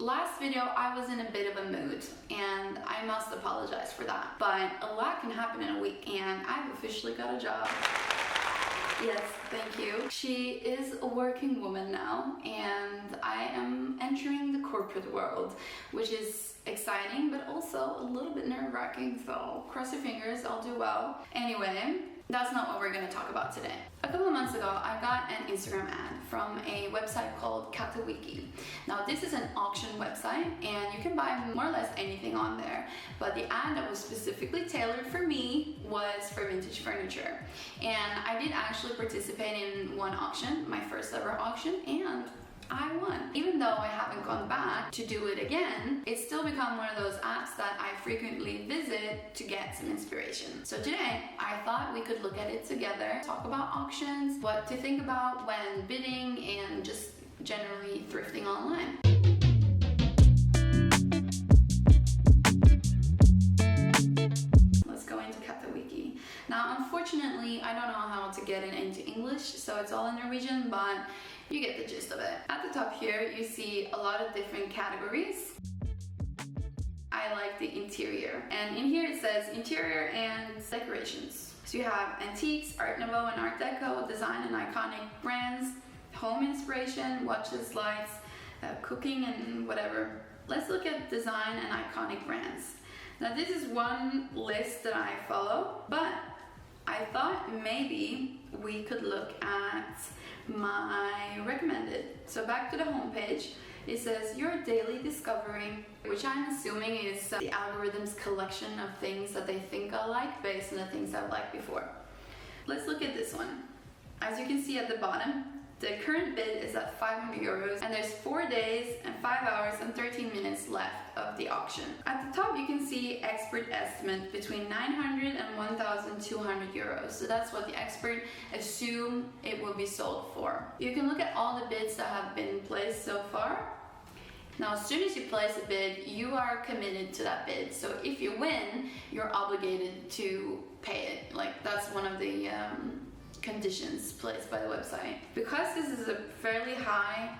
Last video I was in a bit of a mood and I must apologize for that, but a lot can happen in a week and I've officially got a job. Yes, thank you. She is a working woman now and I am entering the corporate world, which is exciting but also a little bit nerve-wracking, so cross your fingers, I'll do well. Anyway, that's not what we're going to talk about today. A couple of months ago, I got an Instagram ad from a website called Catawiki. Now, this is an auction website and you can buy more or less anything on there, but the ad that was specifically tailored for me was for vintage furniture. And I did actually participate in one auction, my first ever auction, and I won. Even though I haven't gone back to do it again, it's still become one of those apps that I frequently visit to get some inspiration. So today, I thought we could look at it together, talk about auctions, what to think about when bidding, and just generally thrifting online. Let's go into Catawiki. Now, unfortunately, I don't know how to get it into English, so it's all in Norwegian, but you get the gist of it. At the top here, you see a lot of different categories. I like the interior. And in here it says interior and decorations. So you have antiques, Art Nouveau and Art Deco, design and iconic brands, home inspiration, watches, lights, cooking and whatever. Let's look at design and iconic brands. Now this is one list that I follow, but I thought maybe we could look at my recommended. So back to the homepage, it says your daily discovery, which I'm assuming is the algorithm's collection of things that they think I like based on the things I've liked before. Let's look at this one. As you can see at the bottom, the current bid is at 500 euros and there's 4 days and 5 hours and 13 minutes left of the auction. At the top you can see expert estimate between 900 and 1,200 euros. So that's what the expert assume it will be sold for. You can look at all the bids that have been placed so far. Now as soon as you place a bid, you are committed to that bid. So if you win, you're obligated to pay it. Like that's one of the conditions placed by the website. Because this is a fairly high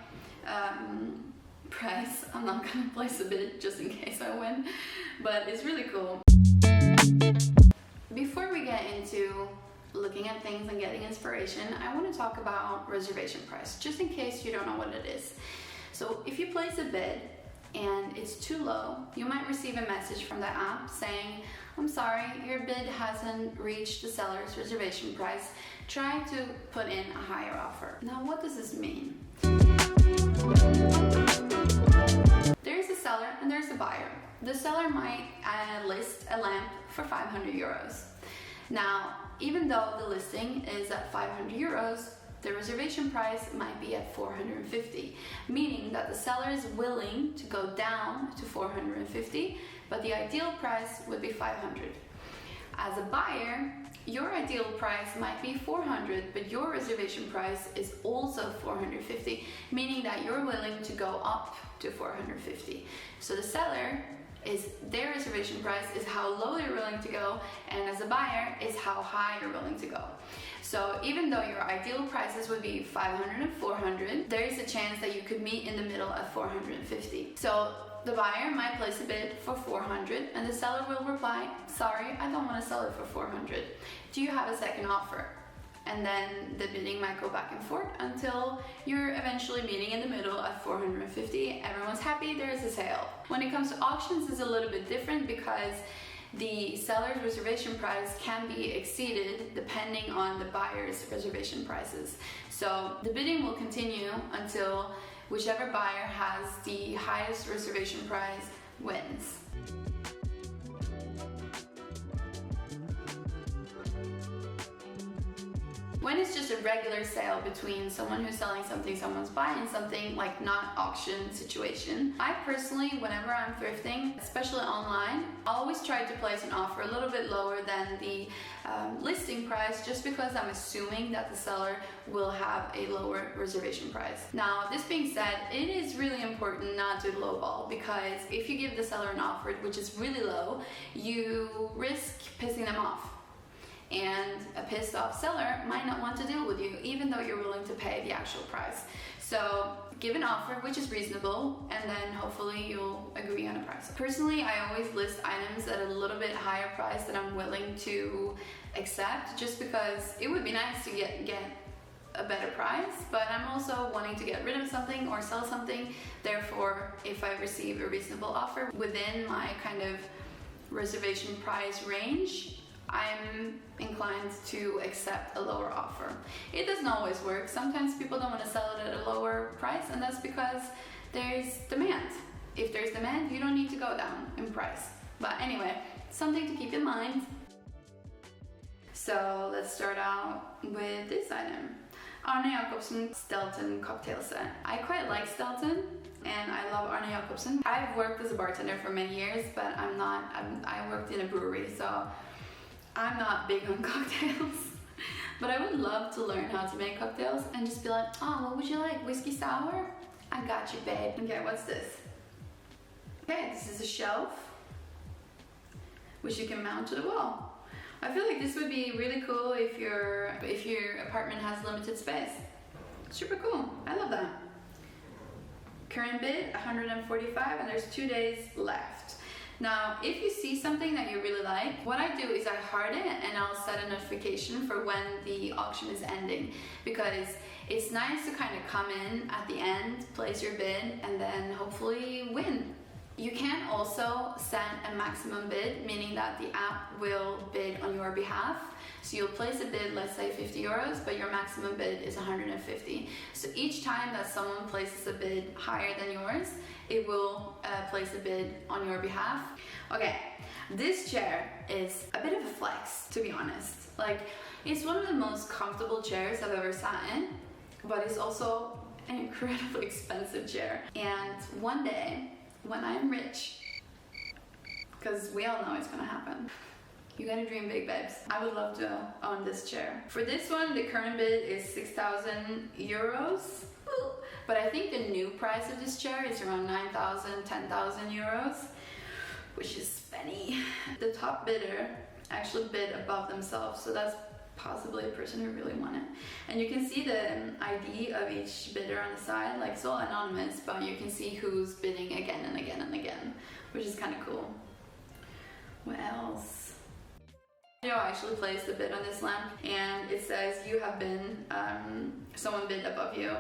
price, I'm not gonna place a bid just in case I win, but it's really cool. Before we get into looking at things and getting inspiration, I want to talk about reservation price, just in case you don't know what it is. So if you place a bid and it's too low, you might receive a message from the app saying, I'm sorry, your bid hasn't reached the seller's reservation price. Try to put in a higher offer. Now, what does this mean? There's a seller and there's a buyer. The seller might list a lamp for 500 euros. Now, even though the listing is at 500 euros, the reservation price might be at 450, meaning that the seller is willing to go down to 450, but the ideal price would be 500. As a buyer, your ideal price might be 400, but your reservation price is also 450, meaning that you're willing to go up to 450. So the seller is their reservation price is how low they're willing to go, and as a buyer is how high you're willing to go. So even though your ideal prices would be 500 and 400, there is a chance that you could meet in the middle at 450. So the buyer might place a bid for 400 and the seller will reply, sorry, I don't want to sell it for 400. Do you have a second offer? And then the bidding might go back and forth until you're eventually meeting in the middle at 450. Everyone's happy, there's a sale. When it comes to auctions, it's a little bit different because the seller's reservation price can be exceeded depending on the buyer's reservation prices. So the bidding will continue until whichever buyer has the highest reservation price wins. When it's just a regular sale between someone who's selling something, someone's buying something, like not auction situation, I personally, whenever I'm thrifting, especially online, I always try to place an offer a little bit lower than the listing price, just because I'm assuming that the seller will have a lower reservation price. Now, this being said, it is really important not to lowball, because if you give the seller an offer which is really low, you risk pissing them off. And a pissed off seller might not want to deal with you, even though you're willing to pay the actual price. So give an offer which is reasonable, and then hopefully you'll agree on a price. Personally, I always list items at a little bit higher price that I'm willing to accept, just because it would be nice to get a better price, but I'm also wanting to get rid of something or sell something. Therefore, if I receive a reasonable offer within my kind of reservation price range, I'm inclined to accept a lower offer. It doesn't always work. Sometimes people don't want to sell it at a lower price, and that's because there's demand. If there's demand, you don't need to go down in price. But anyway, something to keep in mind. So let's start out with this item. Arne Jacobsen Stelton cocktail set. I quite like Stelton, and I love Arne Jacobsen. I've worked as a bartender for many years, but I worked in a brewery, so I'm not big on cocktails. But I would love to learn how to make cocktails and just be like, oh, what would you like? Whiskey sour? I got you, babe. Okay, what's this? Okay, this is a shelf, which you can mount to the wall. I feel like this would be really cool if your apartment has limited space. Super cool. I love that. Current bid 145, and there's 2 days left. Now, if you see something that you really like, what I do is I heart it and I'll set a notification for when the auction is ending, because it's nice to kind of come in at the end, place your bid, and then hopefully win. You can also set a maximum bid, meaning that the app will bid on your behalf. So you'll place a bid, let's say 50 euros, but your maximum bid is 150. So each time that someone places a bid higher than yours, it will place a bid on your behalf. Okay, this chair is a bit of a flex, to be honest. Like, it's one of the most comfortable chairs I've ever sat in, but it's also an incredibly expensive chair. And one day, when I'm rich, because we all know it's gonna happen, you gotta dream big, babes. I would love to own this chair. For this one, the current bid is 6,000 euros, but I think the new price of this chair is around 9,000, 10,000 euros, which is spenny. The top bidder actually bid above themselves, so that's possibly a person who really want it. And you can see the ID of each bidder on the side, like it's all anonymous, but you can see who's bidding again and again and again, which is kind of cool. What else? I actually placed a bid on this lamp, and it says you have been, someone bid above you.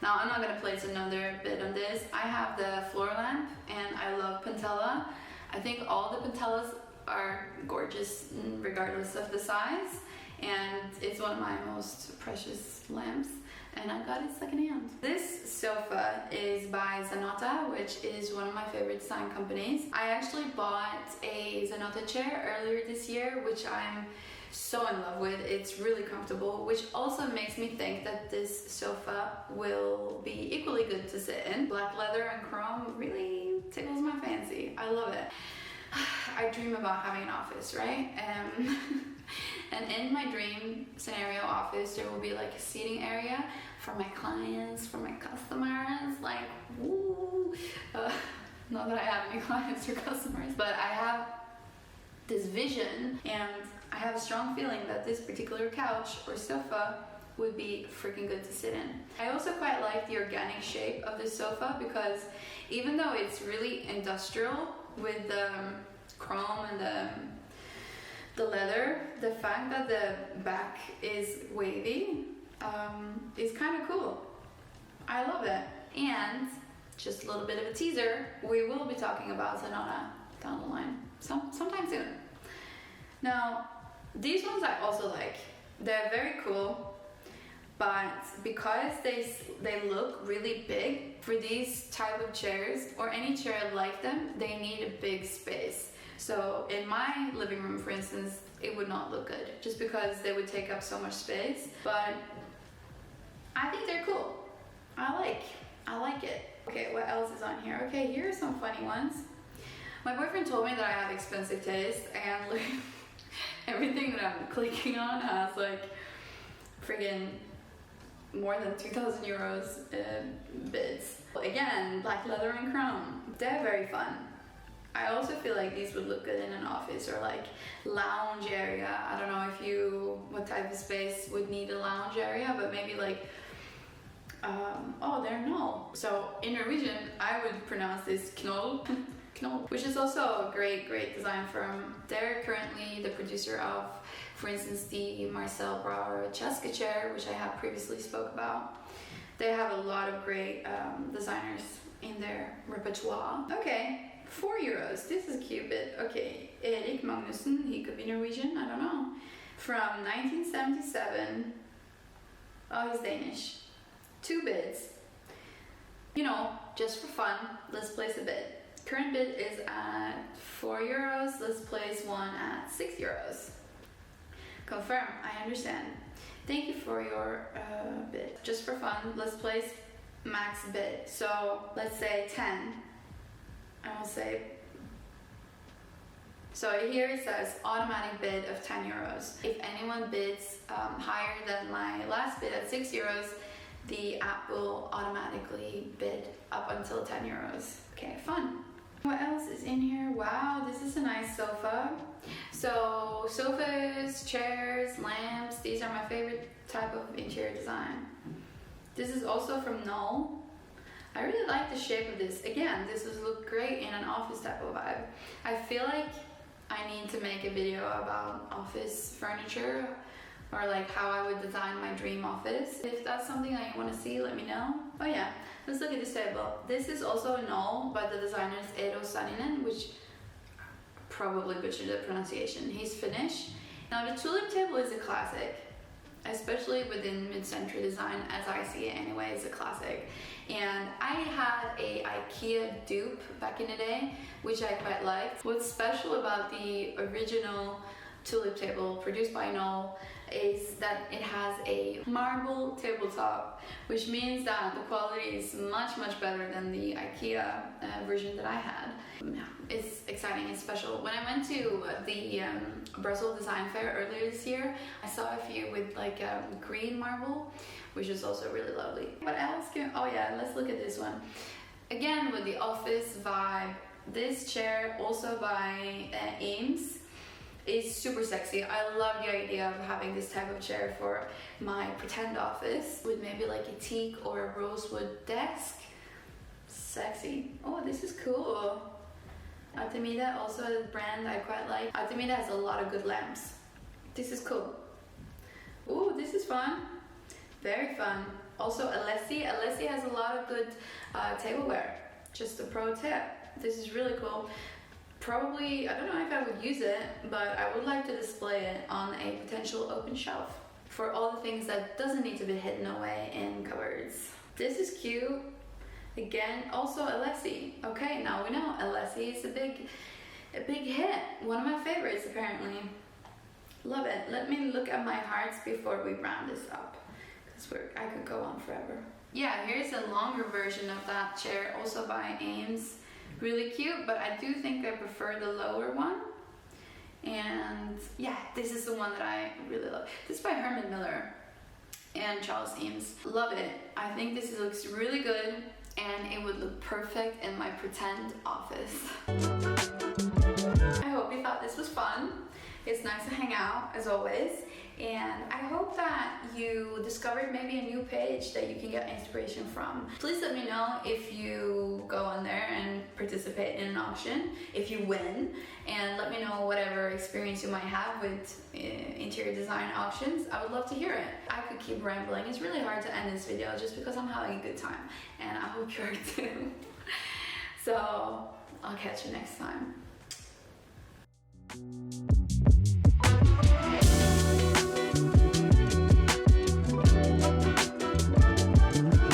Now, I'm not going to place another bid on this. I have the floor lamp, and I love Pentella. I think all the Pentellas are gorgeous regardless of the size, and it's one of my most precious lamps, and I got it secondhand. This sofa is by Zanata, which is one of my favorite design companies. I actually bought a Zanata chair earlier this year, which I'm so in love with. It's really comfortable, which also makes me think that this sofa will be equally good to sit in. Black leather and chrome really tickles my fancy. I love it. I dream about having an office, right? And in my dream scenario office, there will be like a seating area for my clients, for my customers, like, woo. Not that I have any clients or customers, but I have this vision, and I have a strong feeling that this particular couch or sofa would be freaking good to sit in. I also quite like the organic shape of this sofa, because even though it's really industrial with the chrome and the leather, the fact that the back is wavy is kind of cool. I love it. And just a little bit of a teaser, we will be talking about Zanata down the line sometime soon. Now, these ones I also like. They're very cool, but because they look really big, for these type of chairs, or any chair like them, they need a big space. So in my living room, for instance, it would not look good, just because they would take up so much space. But I think they're cool. I like it. Okay, what else is on here? Okay, here are some funny ones. My boyfriend told me that I have expensive taste, and like, everything that I'm clicking on has like friggin' more than 2,000 euros bids. Again, black leather and chrome. They're very fun. I also feel like these would look good in an office or like lounge area. I don't know what type of space would need a lounge area, but maybe like Oh, they're null. So in Norwegian, I would pronounce this knoll, knoll, which is also a great design firm. They're currently the producer of, for instance, the Marcel Brauer Cheska chair, which I have previously spoke about. They have a lot of great designers in their repertoire. Okay, €4. This is a cute bit. Okay, Erik Magnussen, he could be Norwegian, I don't know. From 1977. Oh, he's Danish. 2 bids. You know, just for fun, let's place a bid. Current bid is at €4. Let's place one at €6. Confirm, I understand. Thank you for your bid. Just for fun, let's place max bid. So let's say 10. I will say. So here it says automatic bid of €10. If anyone bids higher than my last bid at €6, the app will automatically bid up until €10. Okay, fun. What else is in here? Wow, this is a nice sofa. So sofas, chairs, lamps, these are my favorite type of interior design. This is also from Knoll. I really like the shape of this. Again, this would look great in an office type of vibe. I feel like I need to make a video about office furniture, or like how I would design my dream office. If that's something that you want to see, let me know. Oh yeah, let's look at this table. This is also a Knoll by the designer Eero Saninen, which probably butchered the pronunciation. He's Finnish. Now the tulip table is a classic, especially within mid-century design, as I see it anyway, it's a classic. And I had a IKEA dupe back in the day, which I quite liked. What's special about the original tulip table produced by Knoll is that it has a marble tabletop, which means that the quality is much better than the IKEA version that I had. It's exciting and special. When I went to the Brussels Design Fair earlier this year, I saw a few with like green marble, which is also really lovely. What else oh yeah, let's look at this one. Again, with the office vibe, this chair, also by Ames, is super sexy. I love the idea of having this type of chair for my pretend office with maybe like a teak or a rosewood desk. Sexy. Oh, this is cool. Artemida, also a brand I quite like. Artemida has a lot of good lamps. This is cool. Ooh, this is fun. Very fun. Also Alessi. Alessi has a lot of good tableware. Just a pro tip. This is really cool. Probably, I don't know if I would use it, but I would like to display it on a potential open shelf for all the things that doesn't need to be hidden away in cupboards. This is cute. Again, also Alessi. Okay, now we know Alessi is a big hit. One of my favorites, apparently. Love it. Let me look at my hearts before we round this up, because I could go on forever. Yeah, here's a longer version of that chair, also by Ames. Really cute, but I do think I prefer the lower one. And yeah, this is the one that I really love. This is by Herman Miller and Charles Eames. Love it. I think this looks really good, and it would look perfect in my pretend office. I hope you thought this was fun. It's nice to hang out, as always. And I hope that you discovered maybe a new page that you can get inspiration from. Please let me know if you go on there and participate in an auction, if you win, and let me know whatever experience you might have with interior design auctions. I would love to hear it. I could keep rambling. It's really hard to end this video just because I'm having a good time, and I hope you are too. So I'll catch you next time.